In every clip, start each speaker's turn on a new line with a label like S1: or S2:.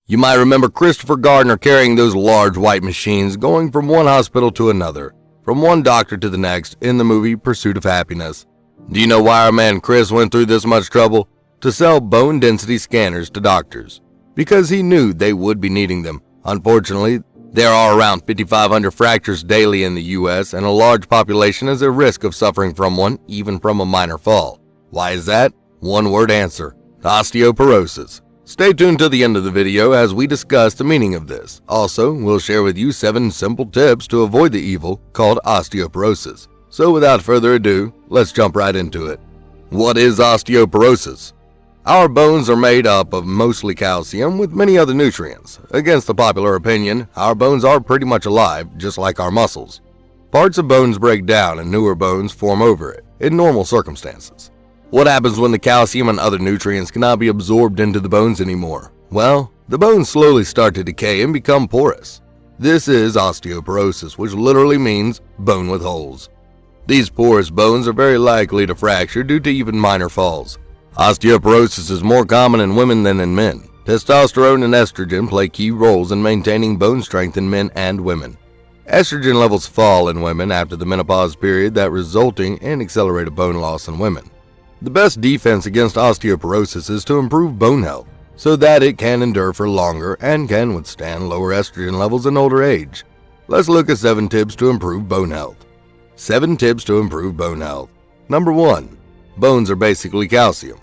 S1: You might remember Christopher Gardner carrying those large white machines going from one hospital to another, from one doctor to the next in the movie Pursuit of Happiness. Do you know why our man Chris went through this much trouble? To sell bone density scanners to doctors. Because he knew they would be needing them. Unfortunately, there are around 5,500 fractures daily in the US, and a large population is at risk of suffering from one, even from a minor fall. Why is that? One word answer: osteoporosis. Stay tuned to the end of the video as we discuss the meaning of this. Also, we'll share with you 7 simple tips to avoid the evil called osteoporosis. So without further ado, let's jump right into it. What is osteoporosis? Our bones are made up of mostly calcium with many other nutrients. Against the popular opinion, our bones are pretty much alive, just like our muscles. Parts of bones break down and newer bones form over it, in normal circumstances. What happens when the calcium and other nutrients cannot be absorbed into the bones anymore? Well, the bones slowly start to decay and become porous. This is osteoporosis, which literally means bone with holes. These porous bones are very likely to fracture due to even minor falls. Osteoporosis is more common in women than in men. Testosterone and estrogen play key roles in maintaining bone strength in men and women. Estrogen levels fall in women after the menopause period, that resulting in accelerated bone loss in women. The best defense against osteoporosis is to improve bone health so that it can endure for longer and can withstand lower estrogen levels in older age. Let's look at 7 tips to improve bone health. 7 tips to improve bone health. Number 1. Bones are basically calcium.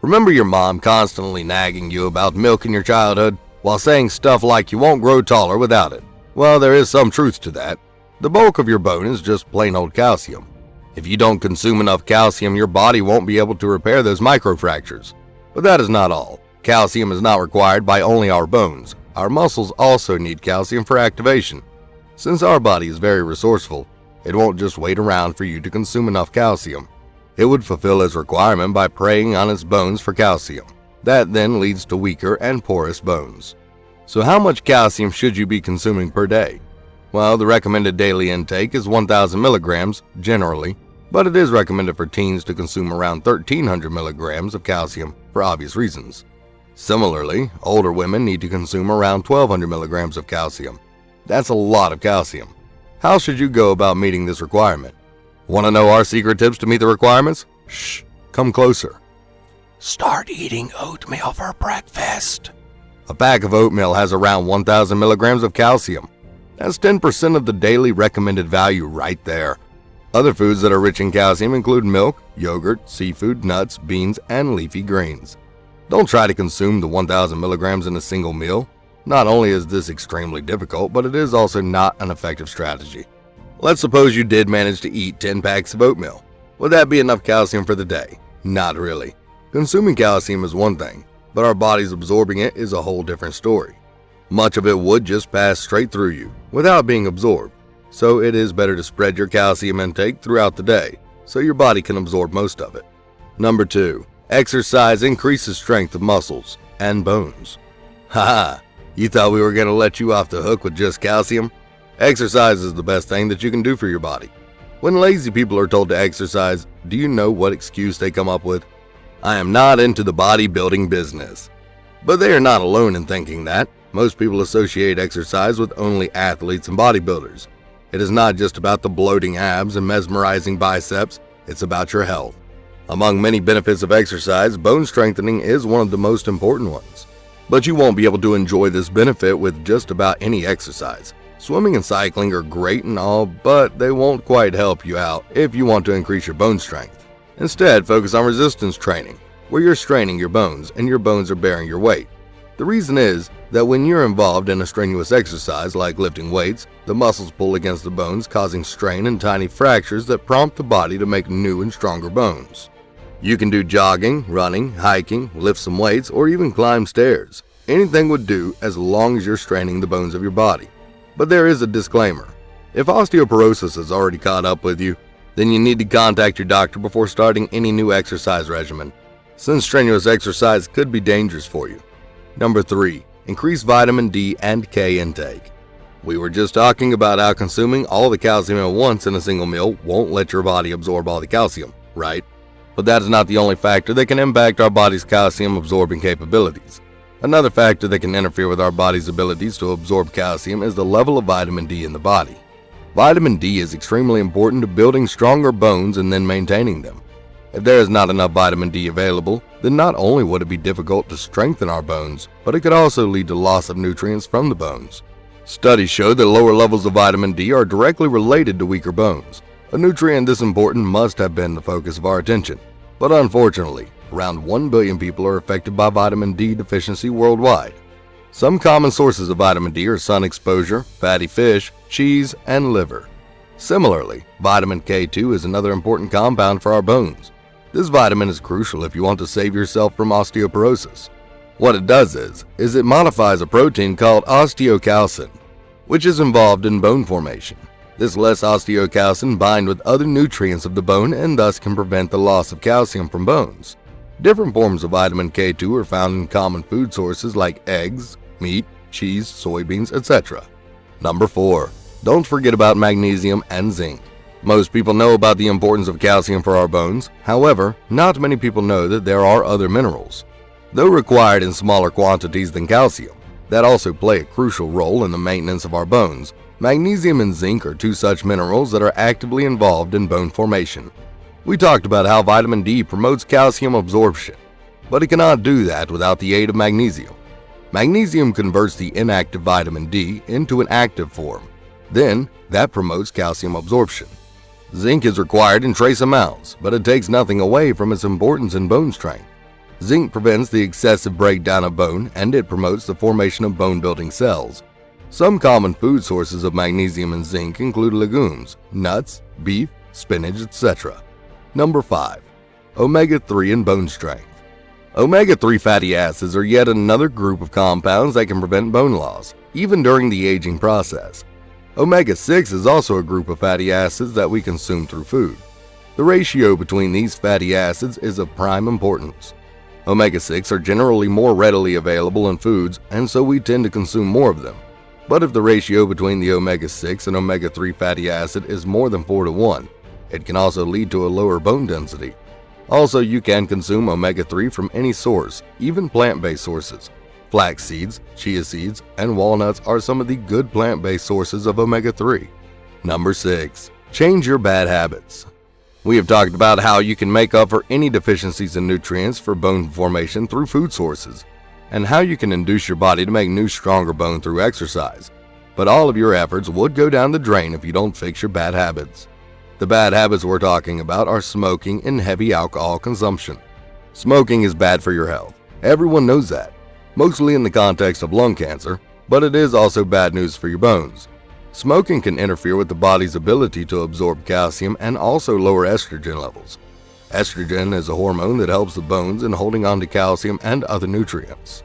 S1: Remember your mom constantly nagging you about milk in your childhood while saying stuff like you won't grow taller without it? Well, there is some truth to that. The bulk of your bone is just plain old calcium. If you don't consume enough calcium, your body won't be able to repair those microfractures. But that is not all. Calcium is not required by only our bones. Our muscles also need calcium for activation. Since our body is very resourceful, it won't just wait around for you to consume enough calcium. It would fulfill its requirement by preying on its bones for calcium. That then leads to weaker and porous bones. So how much calcium should you be consuming per day? Well, the recommended daily intake is 1,000 milligrams generally, but it is recommended for teens to consume around 1,300 milligrams of calcium for obvious reasons. Similarly, older women need to consume around 1,200 milligrams of calcium. That's a lot of calcium. How should you go about meeting this requirement? Want to know our secret tips to meet the requirements? Shh, come closer. Start eating oatmeal for breakfast. A pack of oatmeal has around 1,000 milligrams of calcium. That's 10% of the daily recommended value right there. Other foods that are rich in calcium include milk, yogurt, seafood, nuts, beans, and leafy greens. Don't try to consume the 1,000 milligrams in a single meal. Not only is this extremely difficult, but it is also not an effective strategy. Let's suppose you did manage to eat 10 packs of oatmeal. Would that be enough calcium for the day? Not really. Consuming calcium is one thing, but our bodies absorbing it is a whole different story. Much of it would just pass straight through you without being absorbed, so it is better to spread your calcium intake throughout the day so your body can absorb most of it. Number 2. Exercise increases strength of muscles and bones. Haha, you thought we were going to let you off the hook with just calcium? Exercise is the best thing that you can do for your body. When lazy people are told to exercise, do you know what excuse they come up with? I am not into the bodybuilding business. But they are not alone in thinking that. Most people associate exercise with only athletes and bodybuilders. It is not just about the bloating abs and mesmerizing biceps, it's about your health. Among many benefits of exercise, bone strengthening is one of the most important ones. But you won't be able to enjoy this benefit with just about any exercise. Swimming and cycling are great and all, but they won't quite help you out if you want to increase your bone strength. Instead, focus on resistance training, where you're straining your bones and your bones are bearing your weight. The reason is that when you're involved in a strenuous exercise like lifting weights, the muscles pull against the bones, causing strain and tiny fractures that prompt the body to make new and stronger bones. You can do jogging, running, hiking, lift some weights, or even climb stairs. Anything would do as long as you're straining the bones of your body. But there is a disclaimer. If osteoporosis has already caught up with you, then you need to contact your doctor before starting any new exercise regimen, since strenuous exercise could be dangerous for you. Number 3. Increase vitamin D and K intake. We were just talking about how consuming all the calcium at once in a single meal won't let your body absorb all the calcium, right? But that is not the only factor that can impact our body's calcium absorbing capabilities. Another factor that can interfere with our body's abilities to absorb calcium is the level of vitamin D in the body. Vitamin D is extremely important to building stronger bones and then maintaining them. If there is not enough vitamin D available, then not only would it be difficult to strengthen our bones, but it could also lead to loss of nutrients from the bones. Studies show that lower levels of vitamin D are directly related to weaker bones. A nutrient this important must have been the focus of our attention. But unfortunately, around 1 billion people are affected by vitamin D deficiency worldwide. Some common sources of vitamin D are sun exposure, fatty fish, cheese, and liver. Similarly, vitamin K2 is another important compound for our bones. This vitamin is crucial if you want to save yourself from osteoporosis. What it does is it modifies a protein called osteocalcin, which is involved in bone formation. This lets osteocalcin bind with other nutrients of the bone and thus can prevent the loss of calcium from bones. Different forms of vitamin K2 are found in common food sources like eggs, meat, cheese, soybeans, etc. Number 4. Don't forget about magnesium and zinc. Most people know about the importance of calcium for our bones. However, not many people know that there are other minerals, though required in smaller quantities than calcium, that also play a crucial role in the maintenance of our bones. Magnesium and zinc are two such minerals that are actively involved in bone formation. We talked about how vitamin D promotes calcium absorption, but it cannot do that without the aid of magnesium. Magnesium converts the inactive vitamin D into an active form. Then, that promotes calcium absorption. Zinc is required in trace amounts, but it takes nothing away from its importance in bone strength. Zinc prevents the excessive breakdown of bone, and it promotes the formation of bone-building cells. Some common food sources of magnesium and zinc include legumes, nuts, beef, spinach, etc. Number 5. Omega-3 and bone strength. Omega-3 fatty acids are yet another group of compounds that can prevent bone loss, even during the aging process. Omega-6 is also a group of fatty acids that we consume through food. The ratio between these fatty acids is of prime importance. Omega-6 are generally more readily available in foods, and so we tend to consume more of them. But if the ratio between the omega-6 and omega-3 fatty acid is more than 4:1, it can also lead to a lower bone density. Also, you can consume omega-3 from any source, even plant-based sources. Flax seeds, chia seeds, and walnuts are some of the good plant-based sources of omega-3. Number 6. Change your bad habits. We have talked about how you can make up for any deficiencies in nutrients for bone formation through food sources, and how you can induce your body to make new, stronger bone through exercise. But all of your efforts would go down the drain if you don't fix your bad habits. The bad habits we're talking about are smoking and heavy alcohol consumption. Smoking is bad for your health. Everyone knows that, mostly in the context of lung cancer, but it is also bad news for your bones. Smoking can interfere with the body's ability to absorb calcium and also lower estrogen levels. Estrogen is a hormone that helps the bones in holding on to calcium and other nutrients.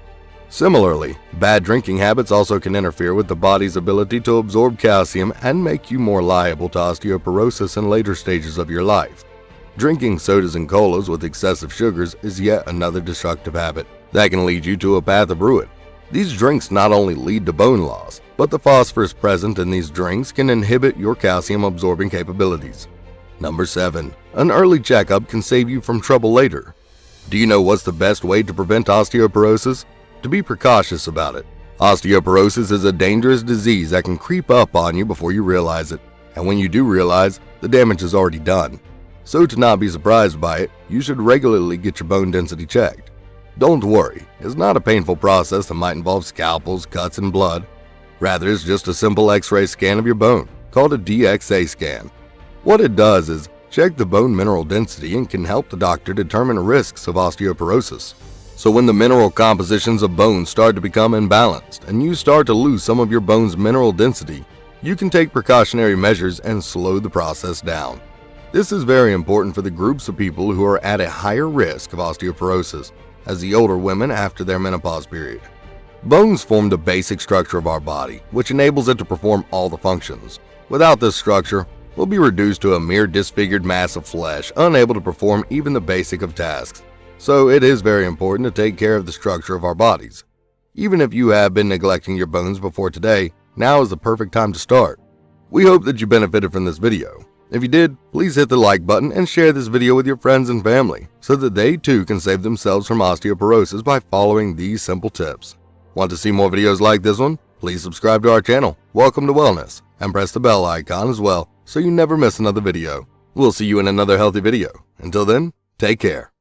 S1: Similarly, bad drinking habits also can interfere with the body's ability to absorb calcium and make you more liable to osteoporosis in later stages of your life. Drinking sodas and colas with excessive sugars is yet another destructive habit that can lead you to a path of ruin. These drinks not only lead to bone loss, but the phosphorus present in these drinks can inhibit your calcium absorbing capabilities. Number 7. An early checkup can save you from trouble later. Do you know what's the best way to prevent osteoporosis? To be precautious about it. Osteoporosis is a dangerous disease that can creep up on you before you realize it, and when you do realize, the damage is already done. So to not be surprised by it, you should regularly get your bone density checked. Don't worry, it's not a painful process that might involve scalpels, cuts, and blood. Rather, it's just a simple X-ray scan of your bone, called a DXA scan. What it does is check the bone mineral density and can help the doctor determine risks of osteoporosis. So when the mineral compositions of bones start to become imbalanced and you start to lose some of your bone's mineral density, you can take precautionary measures and slow the process down. This is very important for the groups of people who are at a higher risk of osteoporosis, as the older women after their menopause period. Bones form the basic structure of our body, which enables it to perform all the functions. Without this structure, we'll be reduced to a mere disfigured mass of flesh, unable to perform even the basic of tasks. So it is very important to take care of the structure of our bodies. Even if you have been neglecting your bones before today, now is the perfect time to start. We hope that you benefited from this video. If you did, please hit the like button and share this video with your friends and family so that they too can save themselves from osteoporosis by following these simple tips. Want to see more videos like this one? Please subscribe to our channel, Welcome to Wellness, and press the bell icon as well so you never miss another video. We'll see you in another healthy video. Until then, take care.